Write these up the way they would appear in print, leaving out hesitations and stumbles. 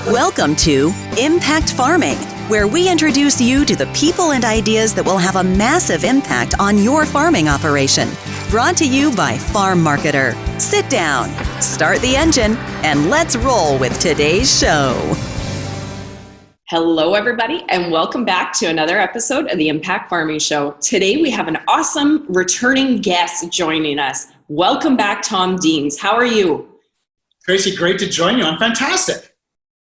Welcome to Impact Farming, where we introduce you to the people and ideas that will have a massive impact on your farming operation. Brought to you by Farm Marketer. Sit down, start the engine, and let's roll with today's show. Hello, everybody, and welcome back to another episode of the Impact Farming Show. Today, we have an awesome returning guest joining us. Welcome back, Tom Deans. How are you? Tracy, great to join you. I'm fantastic.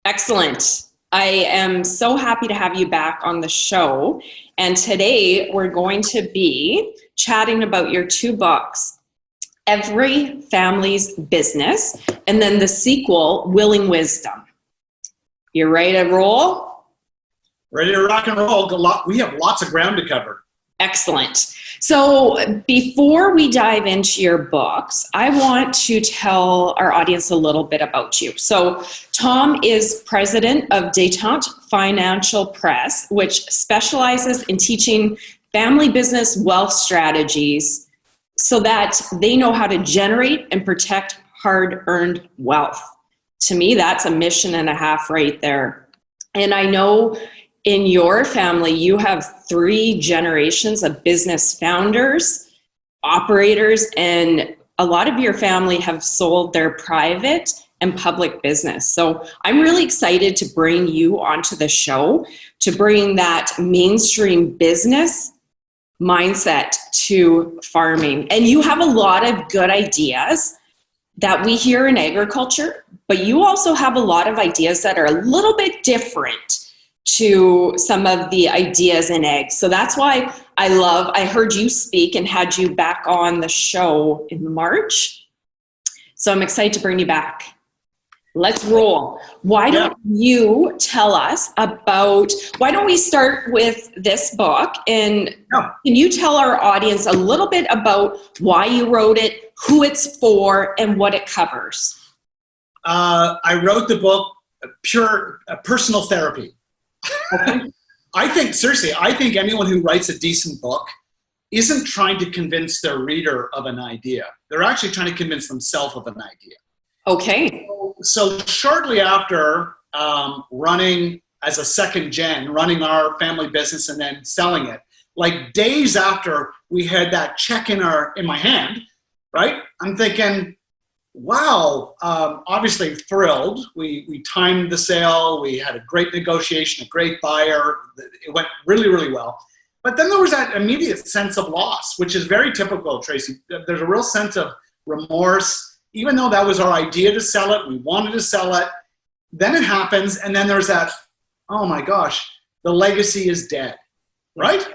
Excellent. I am so happy to have you back on the show. And today, we're going to be chatting about your two books, Every Family's Business, and then the sequel, Willing Wisdom. You ready to roll? Ready to rock and roll. We have lots of ground to cover. Excellent. So before we dive into your books, I want to tell our audience a little bit about you. So Tom is president of Détente Financial Press, which specializes in teaching family business wealth strategies so that they know how to generate and protect hard-earned wealth. To me, that's a mission and a half right there. And I know in your family, you have 3 generations of business founders, operators, and a lot of your family have sold their private and public business. So I'm really excited to bring you onto the show to bring that mainstream business mindset to farming. And you have a lot of good ideas that we hear in agriculture, but you also have a lot of ideas that are a little bit different to some of the ideas in ag. So that's why I heard you speak and had you back on the show in March. So I'm excited to bring you back. Let's roll. Why don't you tell us why don't we start with this book, and can you tell our audience a little bit about why you wrote it, who it's for, and what it covers? I wrote the book, pure personal therapy. Okay. I think anyone who writes a decent book isn't trying to convince their reader of an idea. They're actually trying to convince themselves of an idea. Okay. So shortly after running as a second gen, running our family business and then selling it, like days after we had that check in my hand, right? I'm thinking, wow, obviously thrilled. We timed the sale. We had a great negotiation, a great buyer. It went really, really well. But then there was that immediate sense of loss, which is very typical, Tracy. There's a real sense of remorse. Even though that was our idea to sell it, we wanted to sell it. Then it happens, and then there's that, oh my gosh, the legacy is dead, right?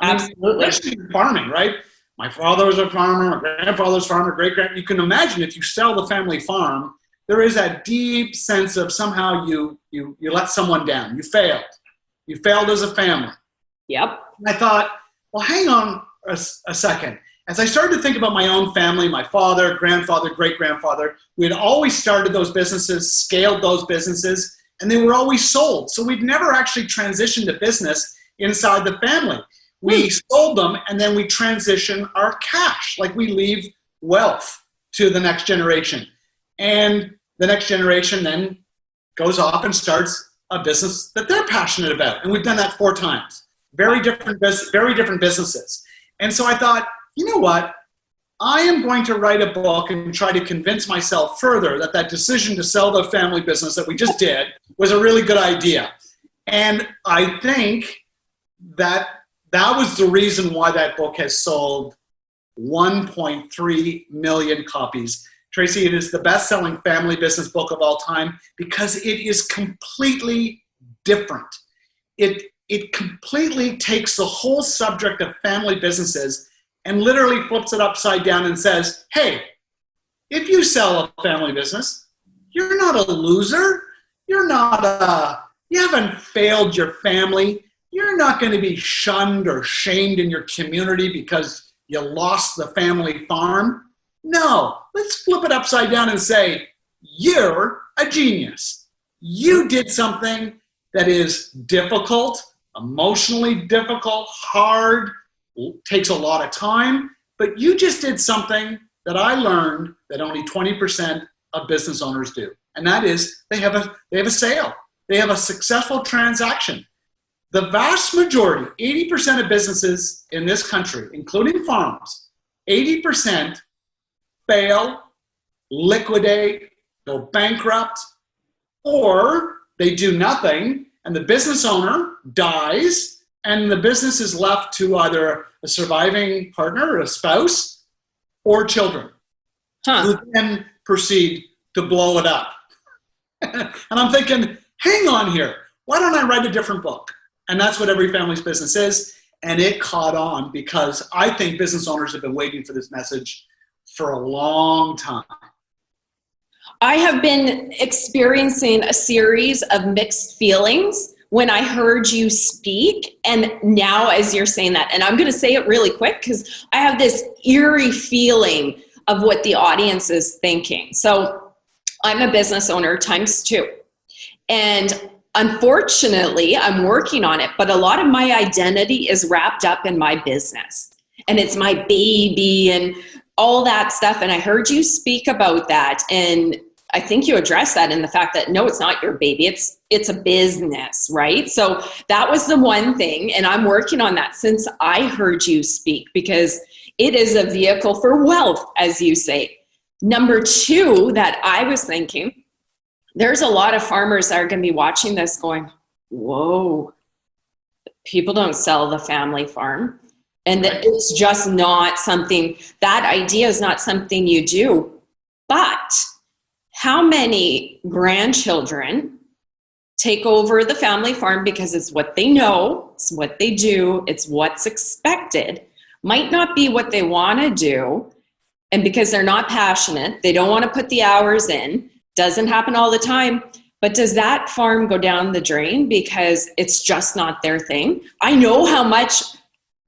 Absolutely. Especially in farming, right? My father was a farmer, my grandfather's a farmer, you can imagine if you sell the family farm, there is that deep sense of somehow you let someone down. You failed. You failed as a family. Yep. And I thought, well, hang on a second. As I started to think about my own family, my father, grandfather, great-grandfather, we had always started those businesses, scaled those businesses, and they were always sold. So we'd never actually transitioned to business inside the family. We sold them, and then we transition our cash, like we leave wealth to the next generation. And the next generation then goes off and starts a business that they're passionate about. And we've done that 4 times. Very different businesses. And so I thought, you know what? I am going to write a book and try to convince myself further that decision to sell the family business that we just did was a really good idea. And I think that was the reason why that book has sold 1.3 million copies. Tracy, it is the best-selling family business book of all time because it is completely different. It completely takes the whole subject of family businesses and literally flips it upside down and says, hey, if you sell a family business, you're not a loser. You haven't failed your family. You're not going to be shunned or shamed in your community because you lost the family farm. No, let's flip it upside down and say, you're a genius. You did something that is difficult, emotionally difficult, hard, takes a lot of time, but you just did something that I learned that only 20% of business owners do. And that is they have a sale. they have a successful transaction. The vast majority, 80% of businesses in this country, including farms, 80% fail, liquidate, go bankrupt, or they do nothing and the business owner dies and the business is left to either a surviving partner, or a spouse, or children who then proceed to blow it up. And I'm thinking, hang on here, why don't I write a different book? And that's what Every Family's Business is. And it caught on because I think business owners have been waiting for this message for a long time. I have been experiencing a series of mixed feelings when I heard you speak, and now as you're saying that, and I'm going to say it really quick because I have this eerie feeling of what the audience is thinking. So I'm a business owner times 2. And unfortunately, I'm working on it, but a lot of my identity is wrapped up in my business. And it's my baby and all that stuff. And I heard you speak about that. And I think you addressed that in the fact that, no, it's not your baby. It's a business, right? So that was the one thing. And I'm working on that since I heard you speak, because it is a vehicle for wealth, as you say. Number 2 that I was thinking, there's a lot of farmers that are going to be watching this going, whoa, people don't sell the family farm. And that it's just not something, that idea is not something you do. But how many grandchildren take over the family farm because it's what they know, it's what they do, it's what's expected, might not be what they want to do, and because they're not passionate, they don't want to put the hours in. Doesn't happen all the time, but does that farm go down the drain because it's just not their thing? I know how much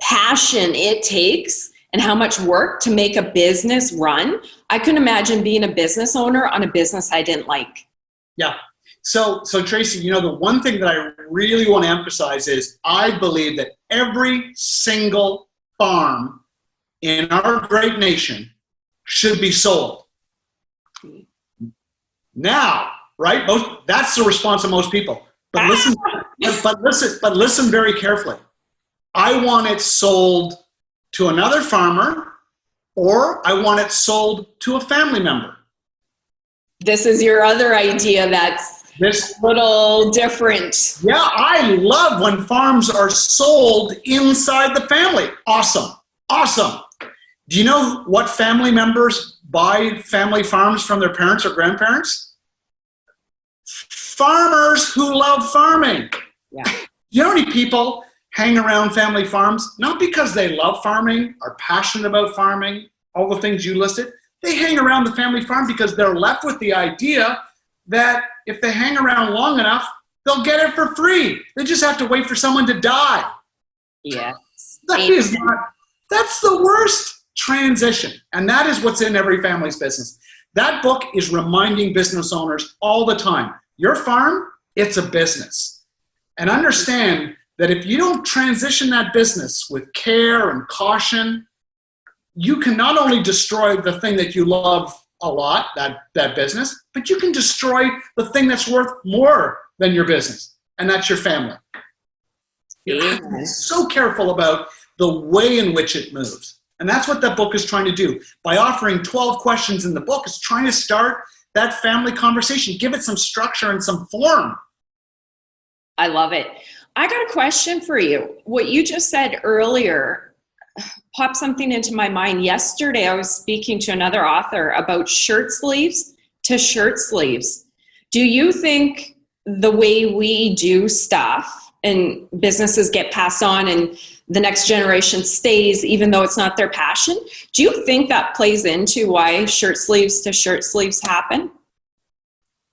passion it takes and how much work to make a business run. I couldn't imagine being a business owner on a business I didn't like. Yeah. So Tracy, the one thing that I really want to emphasize is I believe that every single farm in our great nation should be sold. Now, right? That's the response of most people. But listen very carefully. I want it sold to another farmer, or I want it sold to a family member. This is your other idea that's a little different. Yeah, I love when farms are sold inside the family. Awesome. Do you know what family members buy family farms from their parents or grandparents? Farmers who love farming. Yeah. You know how many people hang around family farms, not because they love farming, are passionate about farming, all the things you listed. They hang around the family farm because they're left with the idea that if they hang around long enough, they'll get it for free. They just have to wait for someone to die. Yes. That's the worst transition. And that is what's in Every Family's Business. That book is reminding business owners all the time, your farm, it's a business. And understand that if you don't transition that business with care and caution, you can not only destroy the thing that you love a lot, that business, but you can destroy the thing that's worth more than your business, and that's your family. You have to be so careful about the way in which it moves. And that's what that book is trying to do. By offering 12 questions in the book, it's trying to start that family conversation, give it some structure and some form. I love it. I got a question for you. What you just said earlier popped something into my mind. Yesterday, I was speaking to another author about shirt sleeves to shirt sleeves. Do you think the way we do stuff and businesses get passed on and the next generation stays, even though it's not their passion, do you think that plays into why shirt sleeves to shirt sleeves happen?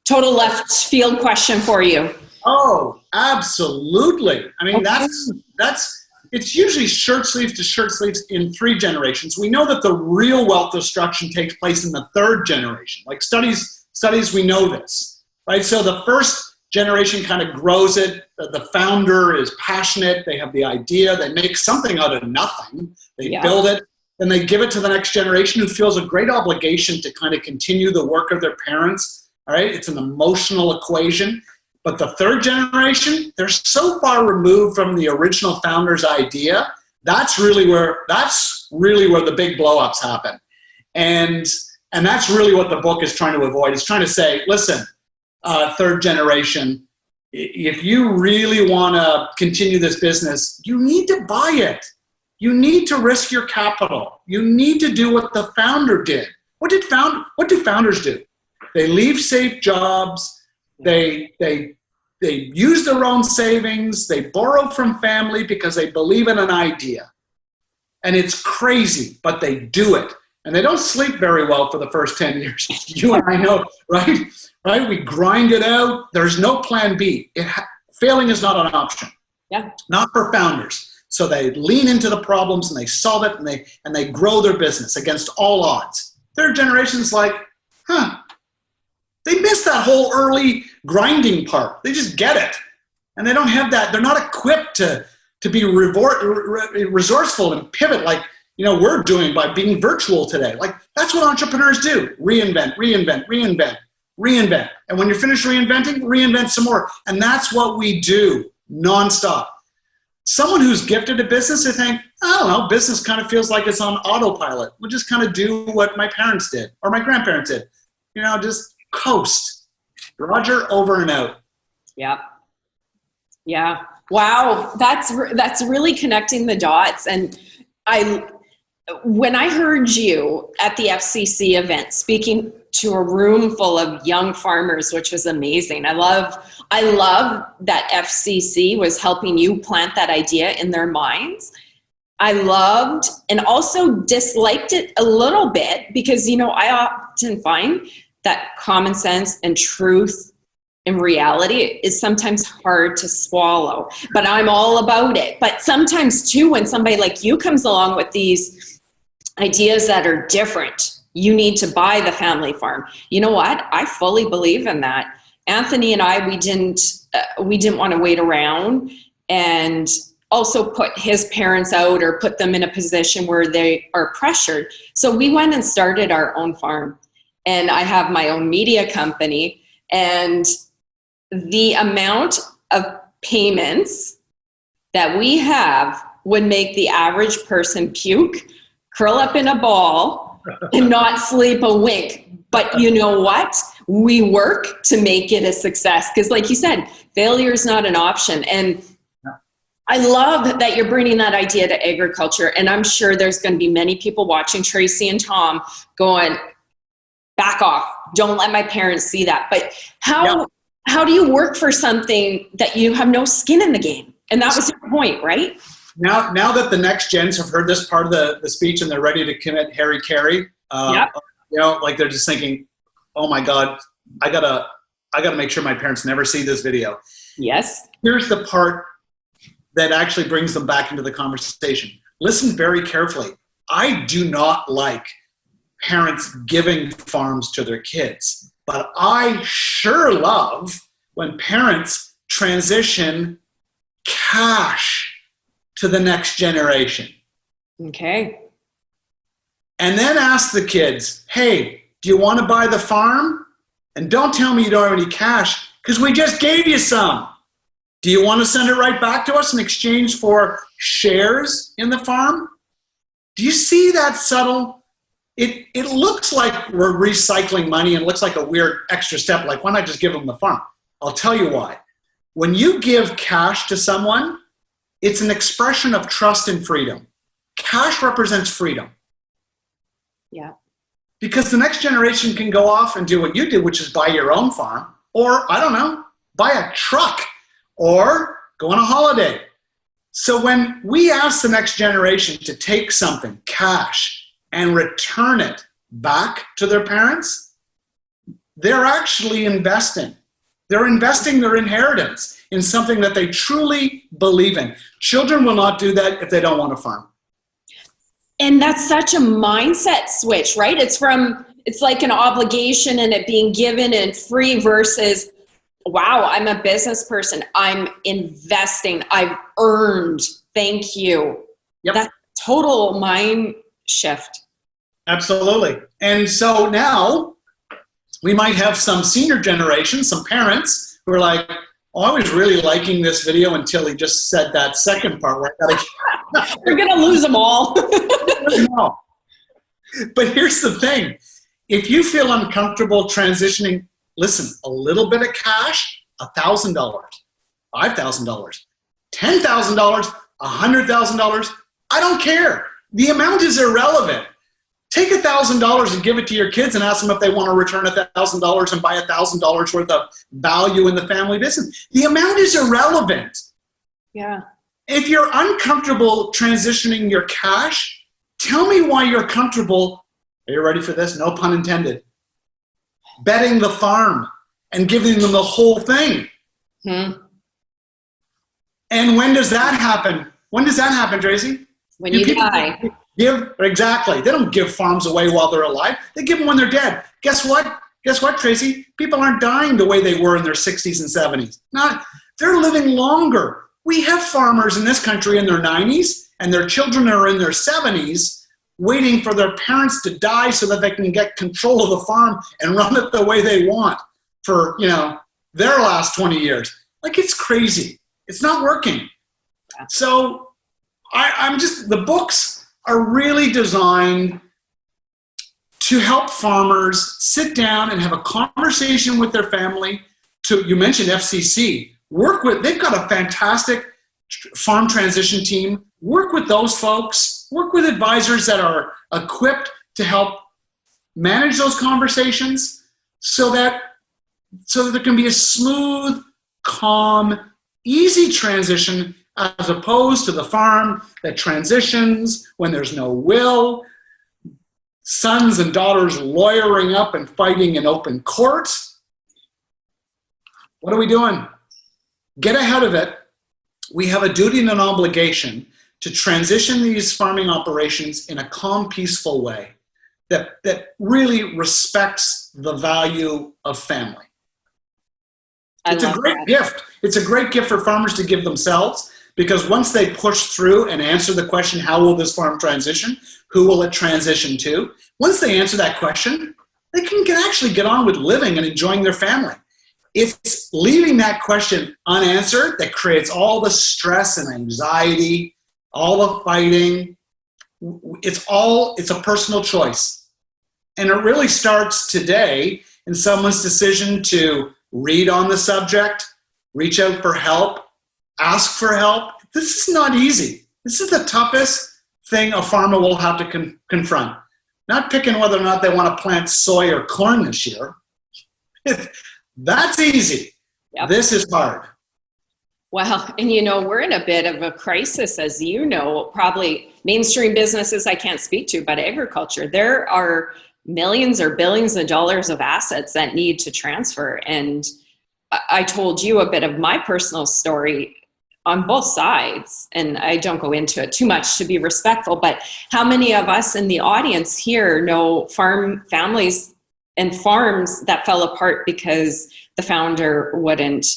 Total left field question for you. Oh, absolutely. I mean, it's usually shirt sleeves to shirt sleeves in 3 generations. We know that the real wealth destruction takes place in the 3rd generation. Like studies, we know this, right? So the first generation kind of grows it. The founder is passionate. They have the idea. They make something out of nothing. They build it. Then they give it to the next generation who feels a great obligation to kind of continue the work of their parents. All right. It's an emotional equation. But the third generation, they're so far removed from the original founder's idea. That's really where the big blow-ups happen. And that's really what the book is trying to avoid. It's trying to say, listen, third generation, if you really want to continue this business, you need to buy it. You need to risk your capital. You need to do what the founder did. What do founders do? They leave safe jobs. They use their own savings. They borrow from family because they believe in an idea. And it's crazy, but they do it. And they don't sleep very well for the first 10 years. You and I know, right? Right? We grind it out. There's no plan B. Failing is not an option. Yeah. Not for founders. So they lean into the problems and they solve it and they grow their business against all odds. Third generation's like, they miss that whole early grinding part. They just get it. And they don't have that. They're not equipped to be resourceful and pivot like, we're doing by being virtual today. Like, that's what entrepreneurs do. Reinvent. And when you're finished reinventing, reinvent some more. And that's what we do nonstop. Someone who's gifted a business, they think, I don't know, business kind of feels like it's on autopilot. We'll just kind of do what my parents did or my grandparents did. Just coast. Roger, over and out. Yeah. Yeah. Wow. That's really connecting the dots. And when I heard you at the FCC event speaking to a room full of young farmers, which was amazing. I love that FCC was helping you plant that idea in their minds. I loved and also disliked it a little bit because, I often find that common sense and truth in reality is sometimes hard to swallow, but I'm all about it. But sometimes too, when somebody like you comes along with these ideas that are different, you need to buy the family farm. You know what? I fully believe in that. Anthony and I, we didn't want to wait around and also put his parents out or put them in a position where they are pressured. So we went and started our own farm. And I have my own media company, and the amount of payments that we have would make the average person puke, curl up in a ball, and not sleep a wink. But you know what? We work to make it a success. Because like you said, failure is not an option. And I love that you're bringing that idea to agriculture. And I'm sure there's going to be many people watching Tracy and Tom going, back off. Don't let my parents see that. But how do you work for something that you have no skin in the game? And that was your point, right? Now that the next gens have heard this part of the speech and they're ready to commit Harry Carey, like they're just thinking, oh my God, I gotta make sure my parents never see this video. Yes. Here's the part that actually brings them back into the conversation. Listen very carefully. I do not like parents giving farms to their kids, but I sure love when parents transition cash to the next generation. Okay. And then ask the kids, hey, do you want to buy the farm? And don't tell me you don't have any cash, because we just gave you some. Do you want to send it right back to us in exchange for shares in the farm? Do you see that subtle? It looks like we're recycling money and looks like a weird extra step, like why not just give them the farm? I'll tell you why. When you give cash to someone, it's an expression of trust and freedom. Cash represents freedom. Yeah. Because the next generation can go off and do what you did, which is buy your own farm, or, I don't know, buy a truck, or go on a holiday. So when we ask the next generation to take something, cash, and return it back to their parents, they're actually investing. They're investing their inheritance in something that they truly believe in. Children will not do that if they don't want a farm. And that's such a mindset switch, right? It's like an obligation and it being given and free versus, wow, I'm a business person. I'm investing. I've earned. Thank you. Yep. That's total mind shift. Absolutely. And so now we might have some senior generation, some parents who are like, Oh, I was really liking this video until he just said that second part where I gotta You're going to lose them all. No. But here's the thing. If you feel uncomfortable transitioning, listen, a little bit of cash, $1,000, $5,000, $10,000, $100,000, I don't care. The amount is irrelevant. Take $1,000 and give it to your kids and ask them if they want to return $1,000 and buy $1,000 worth of value in the family business. The amount is irrelevant. Yeah. If you're uncomfortable transitioning your cash, tell me why you're comfortable. Are you ready for this? No pun intended. Betting the farm and giving them the whole thing. And when does that happen? When does that happen, Tracy? When you die. Exactly. They don't give farms away while they're alive. They give them when they're dead. Guess what? Guess what, Tracy? People aren't dying the way they were in their 60s and 70s. They're living longer. We have farmers in this country in their 90s, and their children are in their 70s, waiting for their parents to die so that they can get control of the farm and run it the way they want for, their last 20 years. Like, it's crazy. It's not working. So the books are really designed to help farmers sit down and have a conversation with their family. You mentioned FCC. They've got a fantastic farm transition team. Work with those folks. Work with advisors that are equipped to help manage those conversations so that there can be a smooth, calm, easy transition, as opposed to the farm that transitions when there's no will, sons and daughters lawyering up and fighting in open court. What are we doing? Get ahead of it. We have a duty and an obligation to transition these farming operations in a calm, peaceful way that really respects the value of family. It's a great gift. It's a great gift for farmers to give themselves, because once they push through and answer the question, how will this farm transition? Who will it transition to? Once they answer that question, they can actually get on with living and enjoying their family. It's leaving that question unanswered that creates all the stress and anxiety, all the fighting. It's a personal choice. And it really starts today in someone's decision to read on the subject, reach out for help, ask for help. This is not easy. This is the toughest thing a farmer will have to confront. Not picking whether or not they want to plant soy or corn this year. That's easy. Yep. This is hard. Well, and we're in a bit of a crisis, as you know, probably mainstream businesses I can't speak to, but agriculture, there are millions or billions of dollars of assets that need to transfer. And I told you a bit of my personal story on both sides, and I don't go into it too much to be respectful, but how many of us in the audience here know farm families and farms that fell apart because the founder wouldn't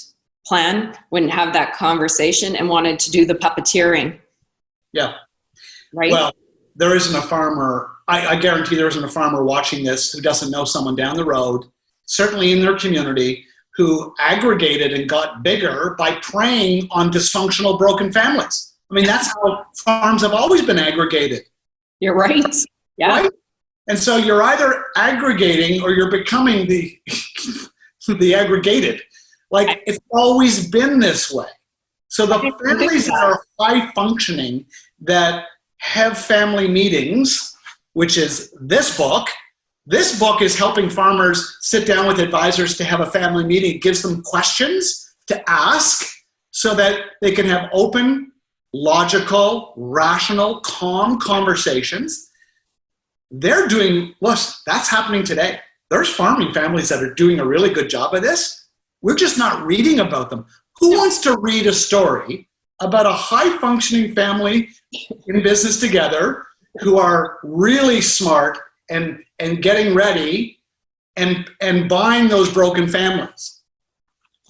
have that conversation and wanted to do the puppeteering? Yeah. Right? Well, there isn't a farmer, I guarantee there isn't a farmer watching this who doesn't know someone down the road, certainly in their community, who aggregated and got bigger by preying on dysfunctional, broken families. I mean, that's how farms have always been aggregated. You're right. Yeah. Right? And so you're either aggregating or you're becoming the aggregated. Like, it's always been this way. So the families that are high functioning, that have family meetings, which is this book is helping farmers sit down with advisors to have a family meeting. It gives them questions to ask so that they can have open, logical, rational, calm conversations. That's happening today. There's farming families that are doing a really good job of this. We're just not reading about them. Who wants to read a story about a high-functioning family in business together who are really smart and getting ready and buying those broken families?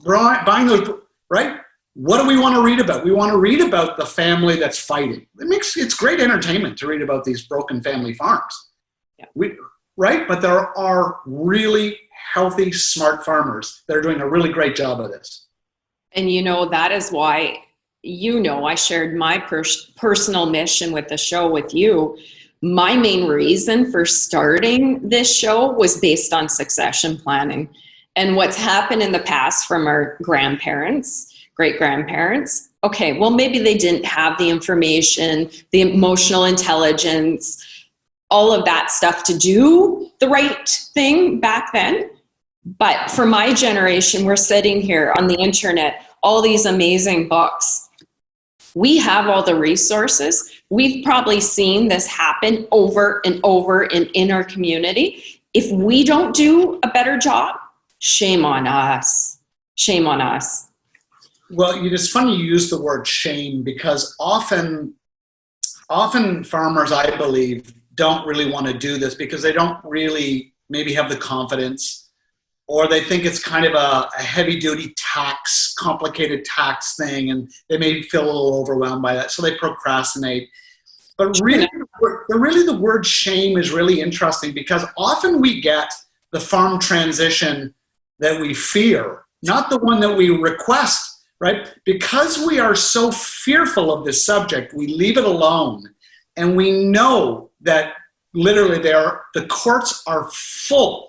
Buying those, right? What do we want to read about? We want to read about the family that's fighting. It's great entertainment to read about these broken family farms. Yeah. Right? But there are really healthy, smart farmers that are doing a really great job of this. And that is why, I shared my personal mission with the show with you. My main reason for starting this show was based on succession planning and what's happened in the past from our grandparents, great grandparents. Okay, well, maybe they didn't have the information, the emotional intelligence, all of that stuff to do the right thing back then. But for my generation, we're sitting here on the internet, all these amazing books. We have all the resources. We've probably seen this happen over and over in our community. If we don't do a better job, shame on us. Shame on us. Well, it's funny you use the word shame, because often farmers, I believe, don't really want to do this because they don't really maybe have the confidence, or they think it's kind of a heavy-duty tax, complicated tax thing, and they may feel a little overwhelmed by that, so they procrastinate. But really, the word shame is really interesting, because often we get the farm transition that we fear, not the one that we request, right? Because we are so fearful of this subject, we leave it alone, and we know that literally the courts are full.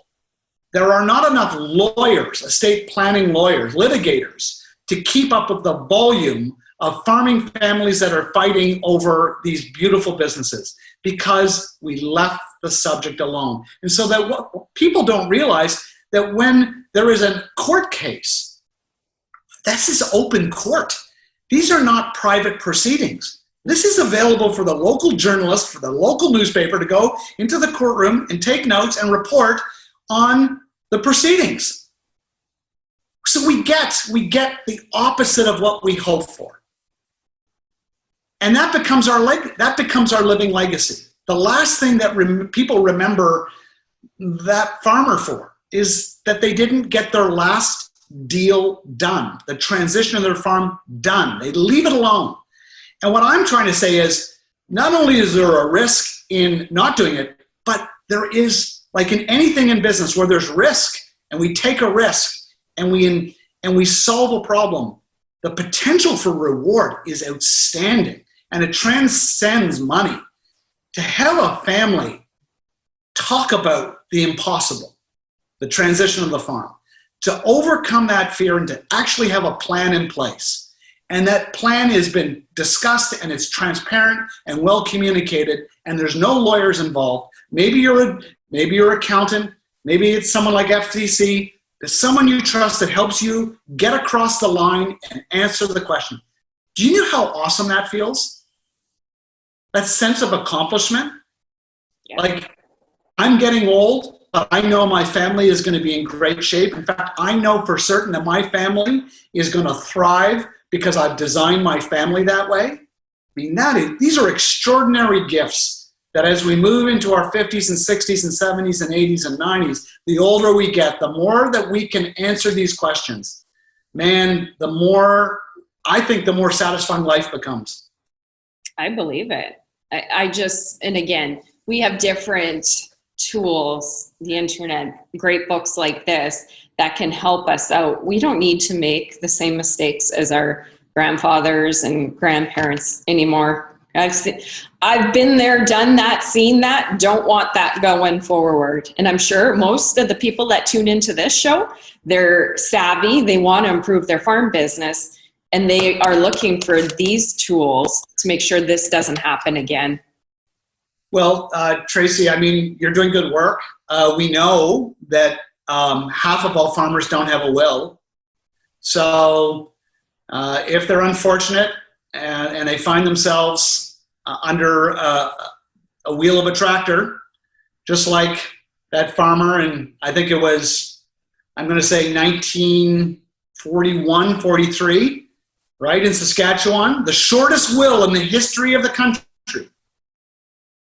There are not enough lawyers, estate planning lawyers, litigators, to keep up with the volume of farming families that are fighting over these beautiful businesses, because we left the subject alone. And so that what people don't realize, that when there is a court case, this is open court. These are not private proceedings. This is available for the local journalist, for the local newspaper to go into the courtroom and take notes and report on the proceedings. So we get the opposite of what we hope for. And that becomes our living legacy. The last thing that people remember that farmer for is that they didn't get their last deal done, the transition of their farm done. They leave it alone. And what I'm trying to say is, not only is there a risk in not doing it, but there is, like in anything in business where there's risk, and we take a risk and we solve a problem, the potential for reward is outstanding, and it transcends money. To have a family talk about the impossible, the transition of the farm, to overcome that fear and to actually have a plan in place. And that plan has been discussed, and it's transparent and well communicated, and there's no lawyers involved. Maybe you're an accountant, maybe it's someone like FTC, there's someone you trust that helps you get across the line and answer the question. Do you know how awesome that feels? That sense of accomplishment? Yeah. Like, I'm getting old, but I know my family is going to be in great shape. In fact, I know for certain that my family is going to thrive because I've designed my family that way. I mean, these are extraordinary gifts that as we move into our 50s and 60s and 70s and 80s and 90s, the older we get, the more that we can answer these questions, man, I think the more satisfying life becomes. I believe it. And again, we have different tools, the internet, great books like this that can help us out. We don't need to make the same mistakes as our grandfathers and grandparents anymore. I've been there, done that, seen that, don't want that going forward. And I'm sure most of the people that tune into this show, they're savvy, they want to improve their farm business, and they are looking for these tools to make sure this doesn't happen again. Well, Tracy, I mean, you're doing good work. We know that half of all farmers don't have a will. So if they're unfortunate and they find themselves under a wheel of a tractor, just like that farmer, and I think it was, I'm going to say 1941, 43, right, in Saskatchewan, the shortest will in the history of the country.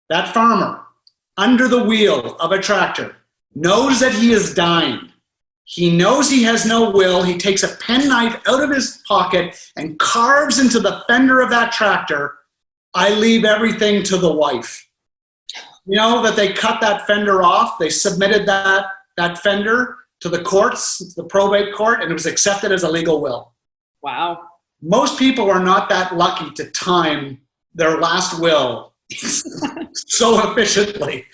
That farmer, under the wheel of a tractor, knows that he is dying. He knows he has no will. He takes a penknife out of his pocket and carves into the fender of that tractor, "I leave everything to the wife." You know that they cut that fender off. They submitted that fender to the courts, the probate court, and it was accepted as a legal will. Wow. Most people are not that lucky to time their last will so efficiently,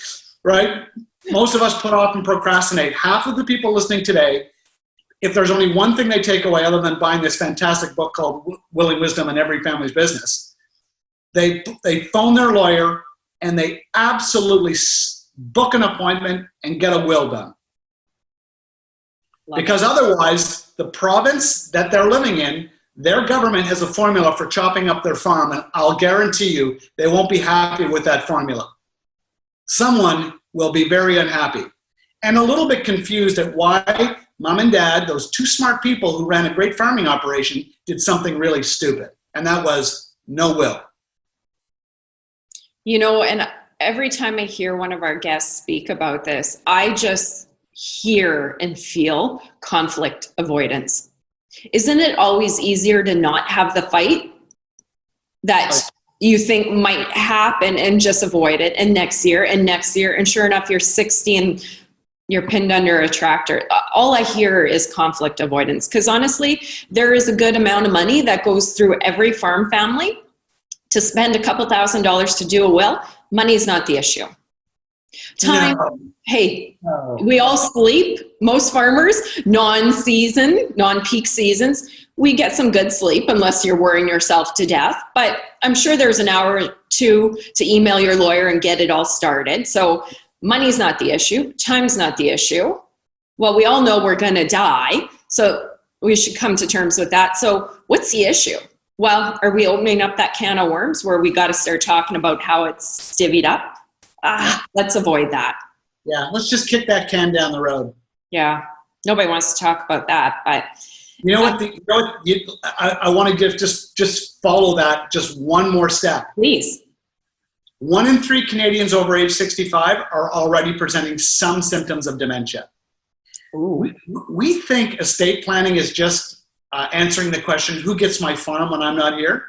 right? Most of us put off and procrastinate. Half of the people listening today, if there's only one thing they take away other than buying this fantastic book called Willing Wisdom in Every Family's Business, they phone their lawyer and they absolutely book an appointment and get a will done. Because otherwise, the province that they're living in, their government has a formula for chopping up their farm, and I'll guarantee you they won't be happy with that formula. Someone will be very unhappy and a little bit confused at why mom and dad, those two smart people who ran a great farming operation, did something really stupid, and that was no will. You know, and every time I hear one of our guests speak about this, I just hear and feel conflict avoidance. Isn't it always easier to not have the fight that you think might happen and just avoid it, and next year, and sure enough, you're 60 and you're pinned under a tractor? All I hear is conflict avoidance, because honestly, there is a good amount of money that goes through every farm family to spend a couple $1,000s to do a will. Money's not the issue. Time, no. Hey, no. We all sleep. Most farmers, non-peak seasons, we get some good sleep unless you're worrying yourself to death. But I'm sure there's an hour or two to email your lawyer and get it all started. So money's not the issue. Time's not the issue. Well, we all know we're going to die, so we should come to terms with that. So what's the issue? Well, are we opening up that can of worms where we got to start talking about how it's divvied up? Let's avoid that. Yeah, let's just kick that can down the road. Yeah, nobody wants to talk about that. But you know what? I want to just follow that just one more step. Please. 1 in 3 Canadians over age 65 are already presenting some symptoms of dementia. Ooh. We think estate planning is just answering the question, who gets my farm when I'm not here?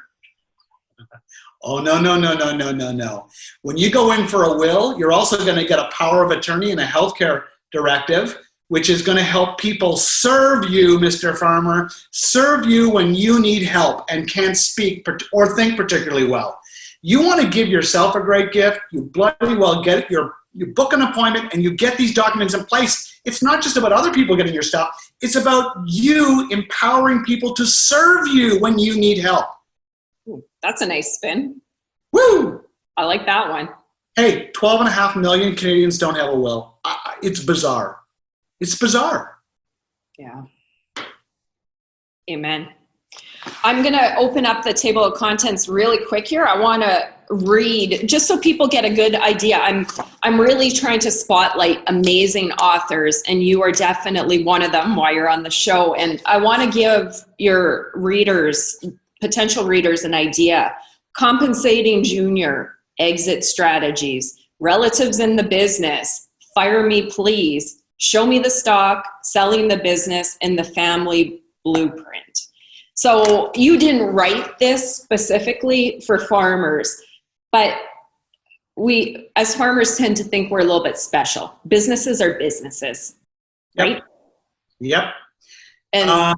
Oh, no. When you go in for a will, you're also going to get a power of attorney and a healthcare directive, which is going to help people serve you, Mr. Farmer, serve you when you need help and can't speak or think particularly well. You want to give yourself a great gift, you bloody well get it. You book an appointment and you get these documents in place. It's not just about other people getting your stuff. It's about you empowering people to serve you when you need help. Ooh, that's a nice spin. Woo! I like that one. Hey, 12.5 million Canadians don't have a will. It's bizarre. It's bizarre. Yeah. Amen. I'm going to open up the table of contents really quick here. I want to read, just so people get a good idea. I'm really trying to spotlight amazing authors, and you are definitely one of them while you're on the show. And I want to give your readers, potential readers, an idea. Compensating Junior, Exit Strategies, Relatives in the Business, Fire Me Please, Show Me the Stock, Selling the Business, and The Family Blueprint. So you didn't write this specifically for farmers, but we, as farmers, tend to think we're a little bit special. Businesses are businesses, right? Yep. And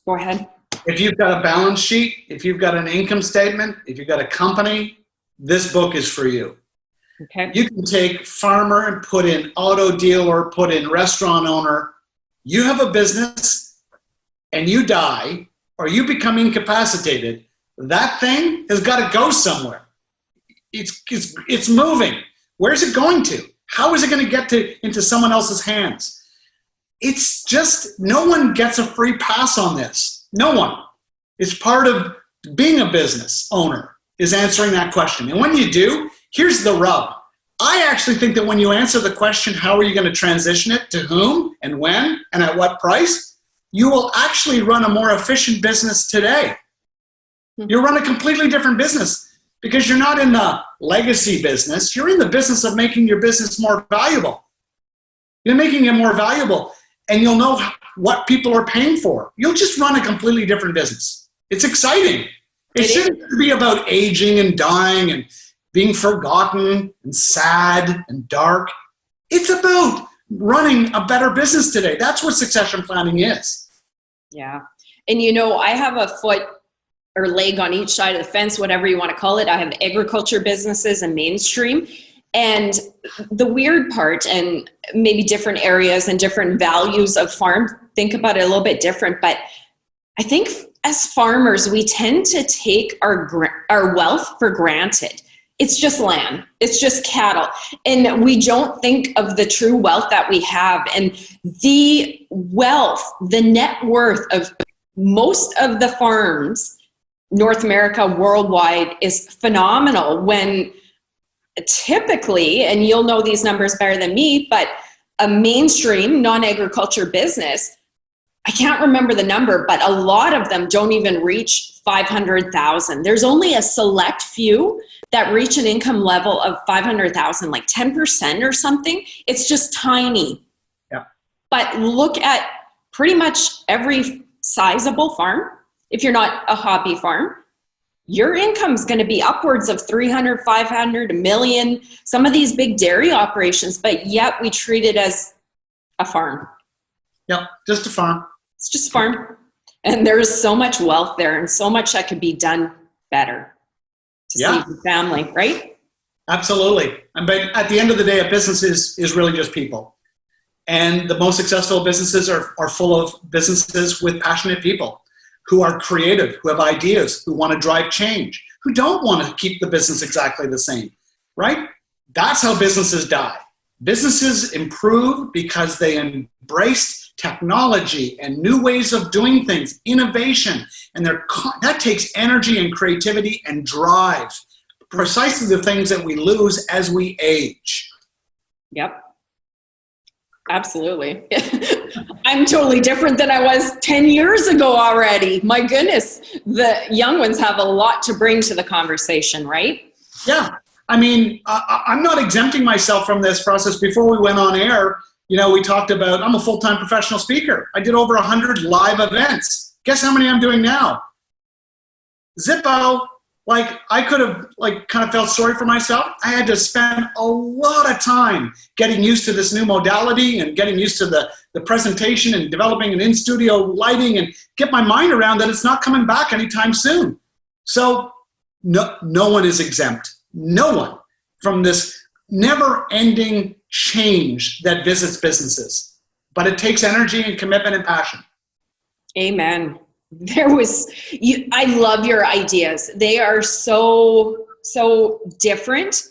go ahead. If you've got a balance sheet, if you've got an income statement, if you've got a company, this book is for you. Okay. You can take farmer and put in auto dealer, put in restaurant owner. You have a business and you die or you become incapacitated, that thing has got to go somewhere. It's moving. Where's it going to? How is it going to get into someone else's hands? It's just, no one gets a free pass on this. No one. It's part of being a business owner, is answering that question. And when you do, here's the rub. I actually think that when you answer the question, how are you going to transition it, to whom and when and at what price, you will actually run a more efficient business today. You'll run a completely different business because you're not in the legacy business. You're in the business of making your business more valuable. You're making it more valuable, and you'll know what people are paying for. You'll just run a completely different business. It's exciting. It shouldn't be about aging and dying and being forgotten and sad and dark. It's about running a better business today. That's what succession planning is. Yeah. And I have a foot or leg on each side of the fence, whatever you want to call it. I have agriculture businesses and mainstream. And the weird part, and maybe different areas and different values of farm think about it a little bit different, but I think as farmers, we tend to take our wealth for granted. It's just land. It's just cattle. And we don't think of the true wealth that we have. And the wealth, the net worth of most of the farms, North America, worldwide, is phenomenal. When typically, and you'll know these numbers better than me, but a mainstream non-agriculture business, I can't remember the number, but a lot of them don't even reach 500,000. There's only a select few that reach an income level of 500,000, like 10% or something. It's just tiny. Yeah. But look at pretty much every sizable farm. If you're not a hobby farm, your income's going to be upwards of 300, 500, a million, some of these big dairy operations, but yet we treat it as a farm. Yeah, just a farm. It's just a farm. And there's so much wealth there and so much that could be done better to save the family, right? Absolutely. But at the end of the day, a business is really just people. And the most successful businesses are full of businesses with passionate people who are creative, who have ideas, who want to drive change, who don't want to keep the business exactly the same, right? That's how businesses die. Businesses improve because they embrace technology and new ways of doing things, innovation, and that takes energy and creativity and drive, precisely the things that we lose as we age. Yep. Absolutely. I'm totally different than I was 10 years ago already. My goodness, the young ones have a lot to bring to the conversation, right? Yeah. I mean, I'm not exempting myself from this process. Before we went on air, we talked about, I'm a full-time professional speaker. I did over 100 live events. Guess how many I'm doing now? Zippo. I could have kind of felt sorry for myself. I had to spend a lot of time getting used to this new modality and getting used to the presentation and developing an in-studio lighting and get my mind around that it's not coming back anytime soon. So no one is exempt. No one from this never-ending change that visits businesses. But it takes energy and commitment and passion. Amen. I love your ideas. They are so different,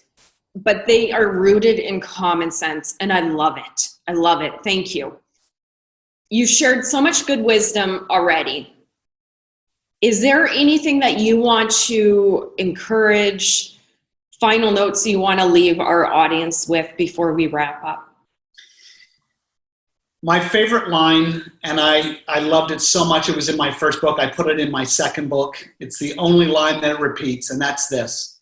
but they are rooted in common sense. And I love it. I love it. Thank you. You shared so much good wisdom already. Is there anything that you want to encourage, final notes you want to leave our audience with before we wrap up? My favorite line, and I loved it so much, it was in my first book. I put it in my second book. It's the only line that it repeats, and that's this: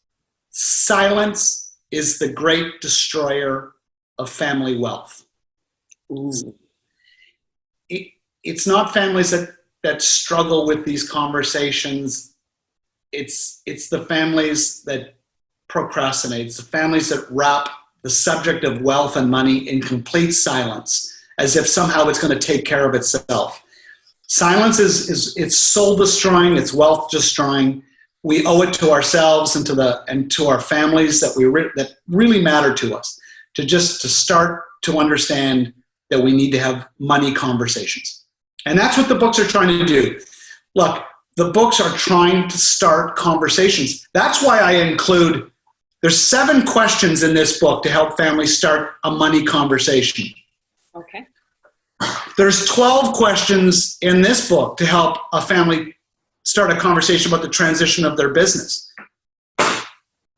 silence is the great destroyer of family wealth. Ooh. It's not families that struggle with these conversations. It's the families that procrastinate. It's the families that wrap the subject of wealth and money in complete silence, as if somehow it's going to take care of itself. Silence it's soul destroying, it's wealth destroying. We owe it to ourselves and to our families that really matter to us, to start to understand that we need to have money conversations. And that's what the books are trying to do. Look, the books are trying to start conversations. That's why I include, there's 7 questions in this book to help families start a money conversation. Okay. There's 12 questions in this book to help a family start a conversation about the transition of their business.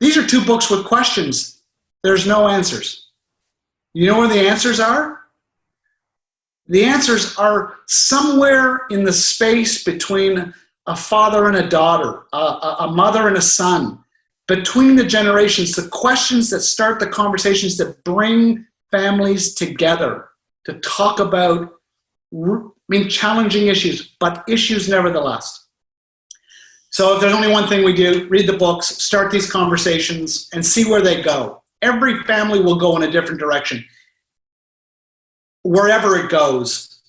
These are 2 books with questions. There's no answers. You know where the answers are? The answers are somewhere in the space between a father and a daughter, a mother and a son, between the generations, the questions that start the conversations that bring families together to talk about, challenging issues, but issues nevertheless. So if there's only one thing we do, read the books, start these conversations, and see where they go. Every family will go in a different direction. Wherever it goes,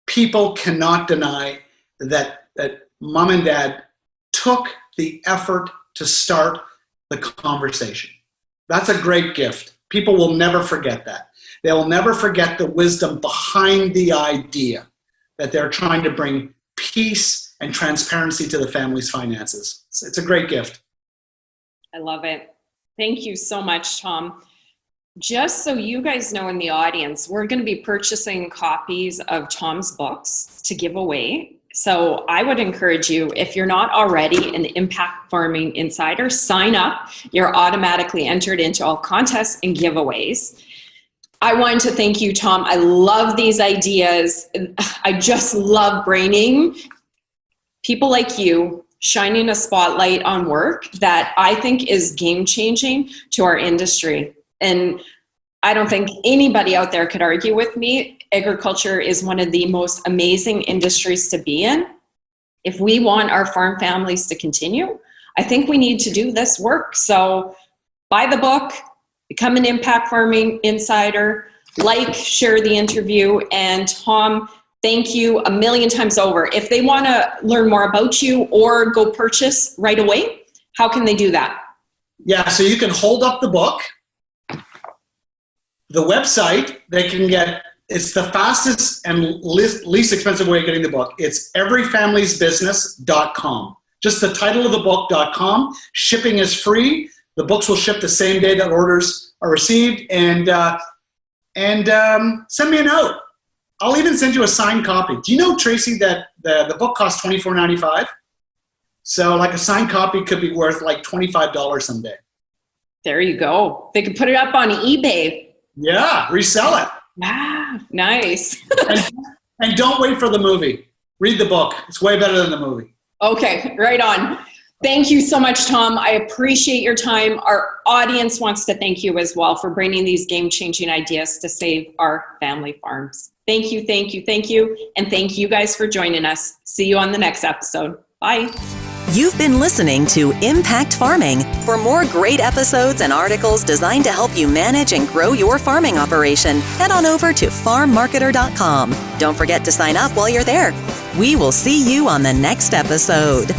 people cannot deny that that mom and dad took the effort to start the conversation. That's a great gift. People will never forget that. They will never forget the wisdom behind the idea that they're trying to bring peace and transparency to the family's finances. It's a great gift. I love it. Thank you so much, Tom. Just so you guys know in the audience, we're going to be purchasing copies of Tom's books to give away. So I would encourage you, if you're not already an Impact Farming Insider, sign up. You're automatically entered into all contests and giveaways. I wanted to thank you, Tom. I love these ideas. I just love braining people like you, shining a spotlight on work that I think is game-changing to our industry. And I don't think anybody out there could argue with me. Agriculture is one of the most amazing industries to be in. If we want our farm families to continue, I think we need to do this work. So buy the book, become an Impact Farming Insider, like, share the interview, and Tom, thank you a million times over. If they want to learn more about you or go purchase right away, how can they do that? Yeah, so you can hold up the book. The website, they can get, it's the fastest and least expensive way of getting the book. It's everyfamiliesbusiness.com. Just the title of the book.com. Shipping is free. The books will ship the same day that orders are received. And send me a note. I'll even send you a signed copy. Do you know, Tracy, that the book costs $24.95? So like a signed copy could be worth like $25 someday. There you go. They could put it up on eBay. Yeah, resell it. Ah, nice. and don't wait for the movie. Read the book. It's way better than the movie. Okay, right on. Thank you so much, Tom. I appreciate your time. Our audience wants to thank you as well for bringing these game-changing ideas to save our family farms. Thank you, thank you, thank you. And thank you guys for joining us. See you on the next episode. Bye. You've been listening to Impact Farming. For more great episodes and articles designed to help you manage and grow your farming operation, head on over to farmmarketer.com. Don't forget to sign up while you're there. We will see you on the next episode.